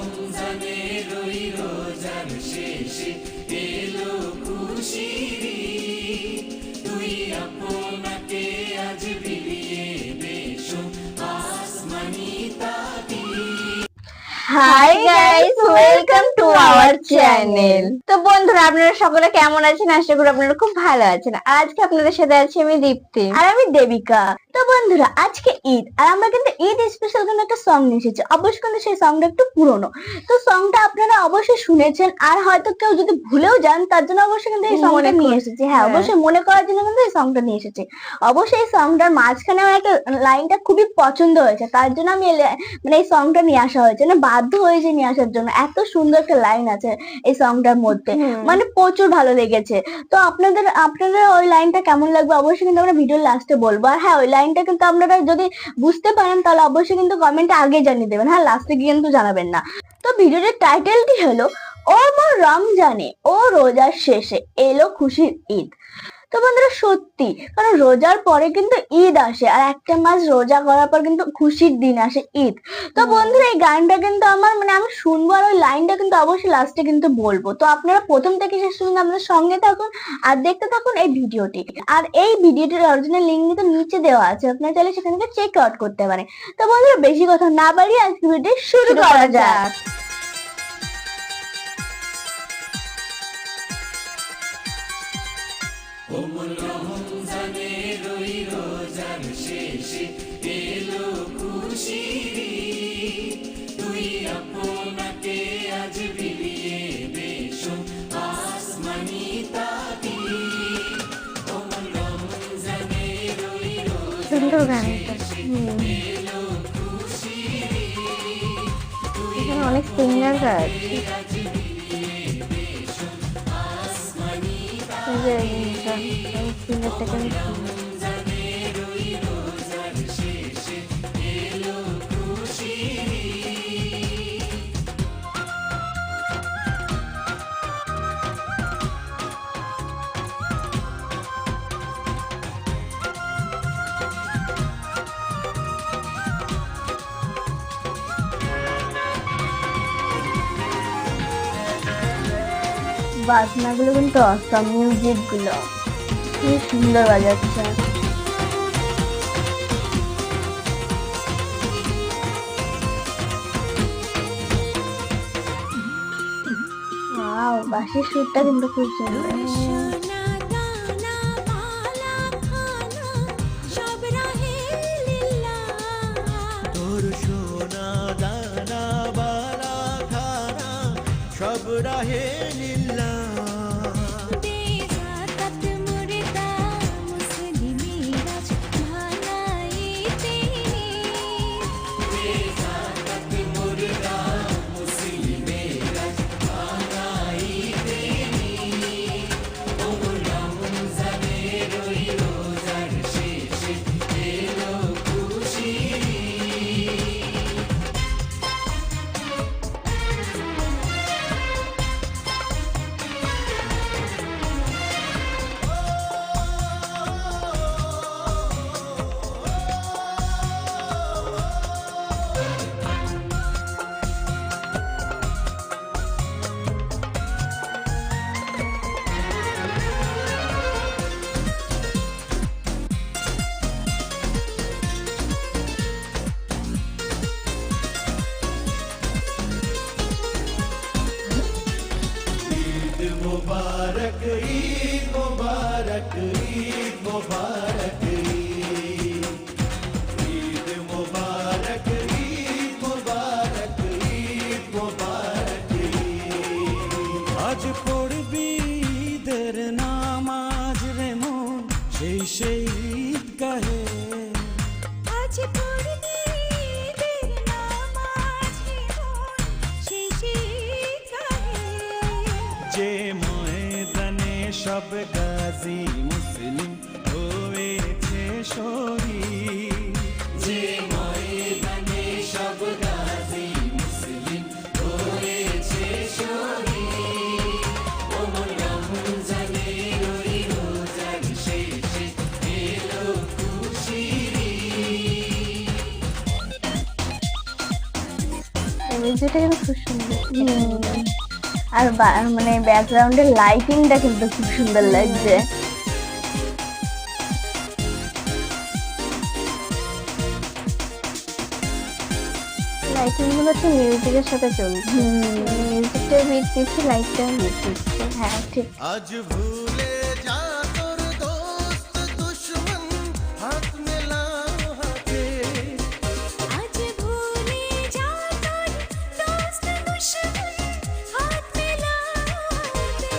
রমজানের ওই রোজার শেষে এলো খুশির ঈদ। তুই আপনাকে আজ বিলিয়ে বেশো আসমানি তাবির। Hi guys, welcome to our channel. তো বন্ধুরা, আপনারা সকলে কেমন আছেন? আশা করি আপনারা খুব ভালো আছেন। আর আজকে আপনাদের সাথে আছি আমি দীপ্তি আর আমি দেবিকা। তো বন্ধুরা, আজকে ঈদ আর আমরা কিন্তু ঈদ স্পেশাল কিন্তু একটা সং নিয়ে এসেছি। অবশ্যই কিন্তু সেই সংটা একটু পুরনো, তো সংটা আপনারা অবশ্যই শুনেছেন। আর হয়তো কেউ যদি ভুলেও যান, তার জন্য অবশ্যই কিন্তু এই সংটা নিয়ে এসেছি। হ্যাঁ, অবশ্যই মনে করার জন্য কিন্তু এই সংটা নিয়ে এসেছি। অবশ্যই এই সংটার মাঝখানে আমার একটা লাইনটা খুবই পছন্দ হয়েছে, তার জন্য আমি মানে এই সংটা নিয়ে আসা হয়েছে, না বাধ্য হয়েছে নিয়ে আসার জন্য। এত সুন্দর একটা লাইন আছে এই সংটার মধ্যে, মানে প্রচুর ভালো লেগেছে। তো আপনাদের ওই লাইনটা কেমন লাগবে অবশ্যই কিন্তু আমরা ভিডিওর লাস্টে বলবো। আর হ্যাঁ, ওই লাইনটা কিন্তু আপনারা যদি বুঝতে পারেন তাহলে অবশ্যই কিন্তু কমেন্টে আগে জানিয়ে দেবেন। হ্যাঁ, লাস্টে গিয়ে কিন্তু জানাবেন না। তো ভিডিওর টাইটেলটি হলো ও মোর রমজানে ও রোজার শেষে এলো খুশির ঈদ। তো বন্ধুরা, সত্যি, কারণ রোজার পরে কিন্তু ঈদ আসে, আর একটা মাস রোজা করার পর কিন্তু খুশির দিন আসে ঈদ। তো বন্ধুরা, এই গানটা কিন্তু আমার আমি শুনবো, আর ওই লাইনটা কিন্তু অবশ্যই লাস্টে কিন্তু বলবো। তো আপনারা প্রথম থেকে শেষ পর্যন্ত আমাদের সঙ্গে থাকুন আর দেখতে থাকুন এই ভিডিওটি। আর এই ভিডিওটির অরিজিনাল লিঙ্ক কিন্তু নিচে দেওয়া আছে, আপনারা চাইলে সেখান থেকে চেক আউট করতে পারেন। তো বন্ধুরা, বেশি কথা না বাড়িয়ে আজকে ভিডিও শুরু করা যাক। রমজানের ওই রোজার শেষে এলো খুশির ঈদ। তুই আপনাকে আজ বিলিয়ে বেশো আসমানি তাবির। রমজানের ওই রোজার শেষে এলো খুশির ঈদ। তুই অনেক সিঙ্গার আছে, আজ বিলিয়ে বেশো আসমানি রমজানের ওই রোজার শেষে এলো খুশির ঈদ। বাজনাগুলো কিন্তু অসম, মিউজিক গুলো কি সুন্দর বাজাচ্ছে। ওয়াও, বাঁশির সুরটা কিন্তু খুব সুন্দর। তোর সোনা দানা বালা খানা সব রাহে লিল্লাহ। मुबारक ईद मुबारक ईद मुबारक ईद मुबारक ईद मुबारक ईद मुबारक ईद। आज पढ़बी ঈদের নামাজ রে মন, সেই সেই ঈদ গাহে। আজ পড়বি ঈদের নামাজ রে মন, সেই সেই ঈদ গাহে। যে ময়দানে সব গাজী মুসলিম হয়েছে শহীদ। যে ময়দানে সব গাজী মুসলিম হয়েছে শহীদ। ওমর রমজানের ওই রোজার শেষে এলো খুশির ঈদ। মিউজিকটা কিন্তু খুব সুন্দর। আর মানে ব্যাকগ্রাউন্ডের লাইটিংটা কিন্তু খুব সুন্দর লাগছে। লাইটিং গুলো তো মিউজিকের সাথে চলছে, মিউজিকটা বিট দিচ্ছে, লাইটটা বিট দিচ্ছে। হ্যাঁ ঠিক। আজ ভুলে যা তোর দোস্ত দুশ্মন হাত মেলা হাতে আজ ভুলে যা তোর দোস্ত দুশ্মন হাত মেলাতে।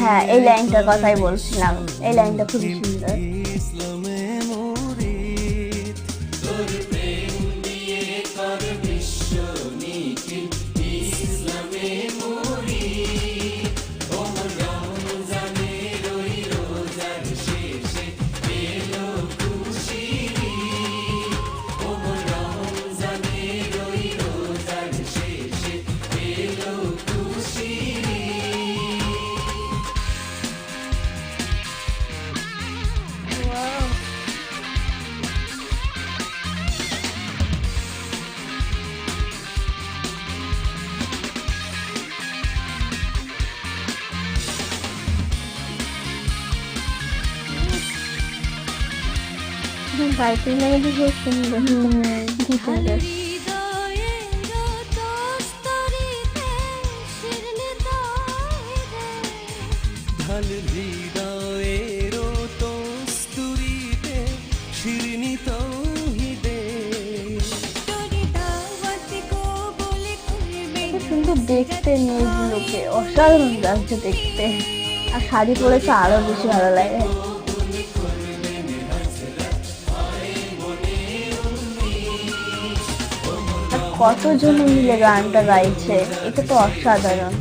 হ্যাঁ এই লাইনটার কথাই বলছিলাম, এই লাইনটা খুবই সুন্দর। ইসলামে মুরিদ তোর প্রেম দিয়ে কর বিশ্ব নিখিল ইসলামে মুরিদ। ওমর রমজানের ওই রোজার শেষে এলো খুশির ঈদ। ওমর রমজানের ওই রোজার শেষে এলো খুশির ঈদ। লাইটিং লাইনটা খুব সুন্দর, কি সুন্দর। ঢাল হৃদয়ের তস্তুরিতে শিরনি তৌহিদে খুব সুন্দর দেখতে, মেয়েগুলোকে অসাধারণ লাগছে দেখতে। আর শাড়ি পরেছে আরো বেশি ভালো লাগে। আর কতজন মিলে গানটা গাইছে, এটা তো অসাধারণ।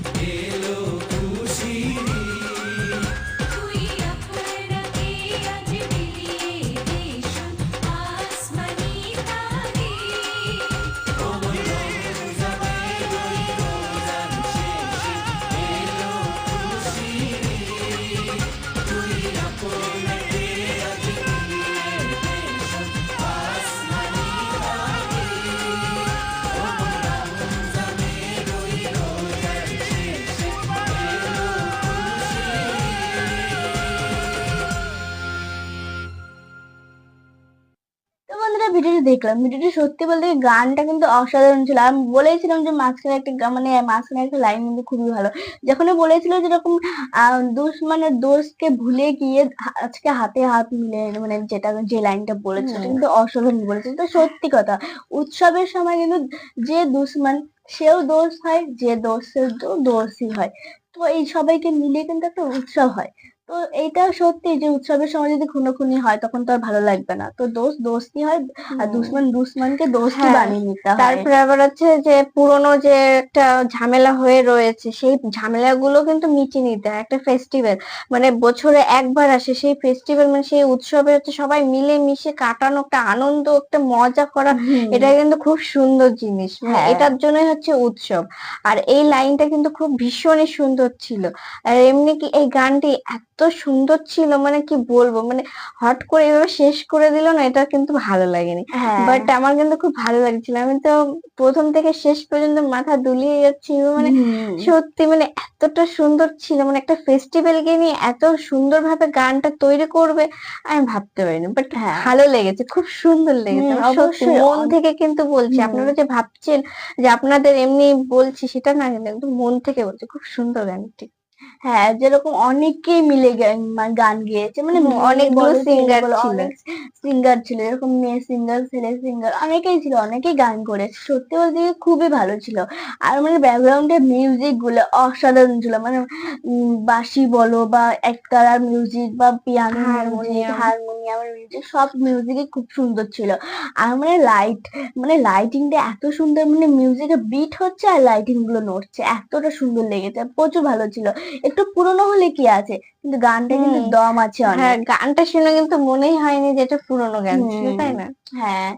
তো বন্ধুরা ভিডিওটি দেখলাম, ভিডিওটি সত্যি বলতে কি গানটা কিন্তু অসাধারণ ছিল। আমি বলেছিলাম যে মাঝখানে একটা মানে মাঝখানে একটা লাইন কিন্তু খুবই ভালো, যখনই বলেছিল যেরকম দুশ্মনের দোষকে ভুলে গিয়ে আজকে হাতে হাত মিলে, মানে যেটা যে লাইনটা বলেছিল ওটা কিন্তু অসাধারণ বলেছিল। তো সত্যি কথা, উৎসবের সময় কিন্তু যে দুশ্মন সেও দোষ হয়, যে দোষের দোষই হয়। তো এই সবাইকে মিলিয়ে কিন্তু একটা উৎসব হয়। তো এইটা সত্যি যে উৎসবের সময় যদি খুনোখুনি হয় তখন তো আর ভালো লাগবে না। তো দোষ দোষই হয়, আর দুশ্মন দুশ্মনকে দোষী হ্যাঁ, বানিয়ে নিতে হয়। তারপরে আবার হচ্ছে যে পুরোনো যে একটা ঝামেলা হয়ে রয়েছে সেই ঝামেলাগুলো কিন্তু মিটিয়ে নিতে হয়। একটা ফেস্টিভ্যাল মানে বছরে একবার আসে, সেই ফেস্টিভ্যাল মানে সেই উৎসবে হচ্ছে সবাই মিলে মিশে কাটানো, একটা আনন্দ, একটা মজা করা, এটা কিন্তু খুব সুন্দর জিনিস। মানে হ্যাঁ। এটার জন্যই হচ্ছে উৎসব। আর এই লাইনটা কিন্তু খুব ভীষণই সুন্দর ছিল। আর এমনি কি এই গানটি এত সুন্দর ছিল, মানে কি বলবো, মানে হট করে এভাবে শেষ করে দিল না, এটা কিন্তু ভালো লাগেনি। হ্যাঁ বাট আমার কিন্তু খুব ভালো লাগছিল, আমি তো প্রথম থেকে শেষ পর্যন্ত মাথা দুলিয়ে যাচ্ছিল। মানে সত্যি মানে এতটা সুন্দর ছিল, মানে একটা ফেস্টিভ্যালকে নিয়ে এত সুন্দরভাবে গানটা তৈরি করবে আমি ভাবতে পারিনি। বাট হ্যাঁ। ভালো লেগেছে, খুব সুন্দর লেগেছে। আমার সত্যি অবশ্যই মন থেকে কিন্তু বলছি, আপনারা যে ভাবছেন যে আপনাদের এমনি বলছি সেটা না, কিন্তু একদম মন থেকে বলছি, খুব সুন্দর গানটি। হ্যাঁ যেরকম অনেকেই মিলে গান গেয়েছে, মানে অনেকগুলো singer ছিল। অনেক সিঙ্গার ছিল, এরকম মেয়ে সিঙ্গার ছেলে সিঙ্গার অনেকেই ছিল, অনেকেই গান করেছে। সত্যি বলতে কি খুবই ভালো ছিল। আর মানে ব্যাকগ্রাউন্ডে মিউজিক গুলো অসাধারণ ছিল, মানে বাঁশি বলো বা একতারার মিউজিক বা পিয়ানো মিউজিক, হারমোনিয়ামের মিউজিক, সব মিউজিকই খুব সুন্দর ছিল। আর মানে লাইটিংটা এত সুন্দর, মানে মিউজিকের বিট হচ্ছে আর লাইটিং গুলো নড়ছে, এতটা সুন্দর লেগেছে, প্রচুর ভালো ছিল। একটু পুরনো হলে কি আছে, কিন্তু গানটা কিন্তু দম আছে হ্যাঁ, অনেক। গানটা শুনে কিন্তু মনেই হয়নি যে এটা পুরোনো গান ছিল, তাই না? হ্যাঁ,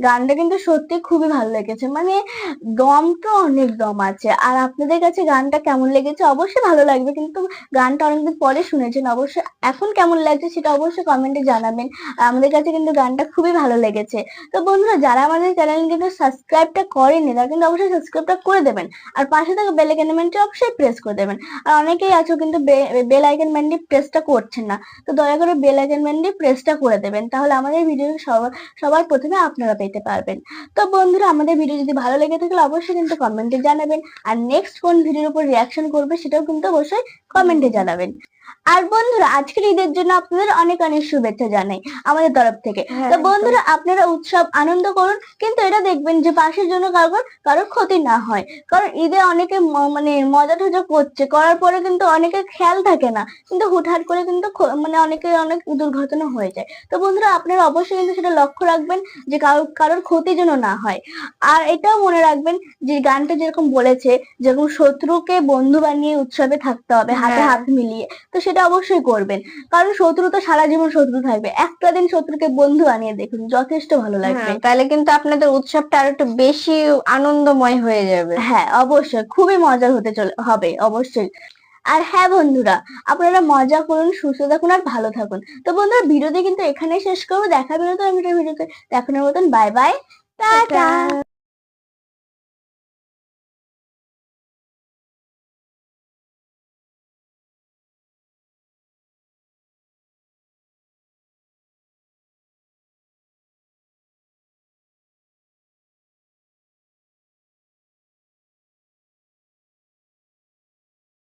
গানটা কিন্তু সত্যি খুবই ভালো লেগেছে, মানে দমটা অনেক দম আছে। আর আপনাদের কাছে গানটা কেমন লেগেছে অবশ্যই ভালো লাগবে, কিন্তু গানটা অনেকদিন পরে শুনেছেন, অবশ্যই এখন কেমন লাগছে সেটা অবশ্যই কমেন্টে জানাবেন। আর আমাদের কাছে কিন্তু গানটা খুবই ভালো লেগেছে। তো বন্ধুরা, যারা আমাদের চ্যানেল কিন্তু সাবস্ক্রাইবটা করেনি তারা কিন্তু অবশ্যই সাবস্ক্রাইবটা করে দেবেন, আর পাশে থাকা বেল আইকন বাটনটি অবশ্যই প্রেস করে দেবেন। আর অনেকেই আছো কিন্তু বেল আইকন বাটনটি প্রেসটা করছেন না, তো দয়া করে বেল আইকন বাটনটি প্রেসটা করে দেবেন, তাহলে আমাদের ভিডিও সবার প্রথমে আপনারা পেতে পারবেন। তো বন্ধুরা, আমাদের ভিডিও যদি ভালো লেগে থাকে অবশ্যই কিন্তু কমেন্টে জানাবেন, আর নেক্সট কোন ভিডিওর উপর রিয়াকশন করবে সেটাও কিন্তু অবশ্যই কমেন্টে জানাবেন। আর বন্ধুরা, আজকের ঈদের জন্য আপনাদের অনেক অনেক শুভেচ্ছা জানাই আমাদের তরফ থেকে। তো বন্ধুরা, আপনারা উৎসব আনন্দ করুন, কিন্তু এটা দেখবেন যে পাশের জন্য কারোর ক্ষতি না হয়, কারণ ঈদে অনেকে মানে মজা টজা করছে, করার পরে কিন্তু অনেকের খেয়াল থাকে না, কিন্তু হুটহাট করে কিন্তু মানে অনেক দুর্ঘটনা হয়ে যায়। তো বন্ধুরা, আপনারা অবশ্যই কিন্তু সেটা লক্ষ্য রাখবেন যে কারোর ক্ষতি যেন না হয়। আর এটাও মনে রাখবেন যে গানটা যেরকম বলেছে, যেরকম শত্রুকে বন্ধু বানিয়ে উৎসবে থাকতে হবে, হাতে হাত মিলিয়ে, তো সেটা অবশ্যই করবেন, কারণ শত্রু তো সারা জীবন শত্রু থাকবে, একটা দিন শত্রুকে বন্ধু বানিয়ে দেখুন, যথেষ্ট ভালো লাগবে। তাহলে কিন্তু আপনাদের উৎসবটা আরো একটু বেশি আনন্দময় হয়ে যাবে। হ্যাঁ, অবশ্যই খুবই মজার হবে অবশ্যই। আর হ্যাঁ বন্ধুরা, আপনারা মজা করুন, সুস্থ থাকুন আর ভালো থাকুন। তো বন্ধুরা, ভিডিওতে কিন্তু এখানেই শেষ করবো, দেখা হবে নতুন ভিডিওতে। এখনের মতন বাই বাই, টাটা।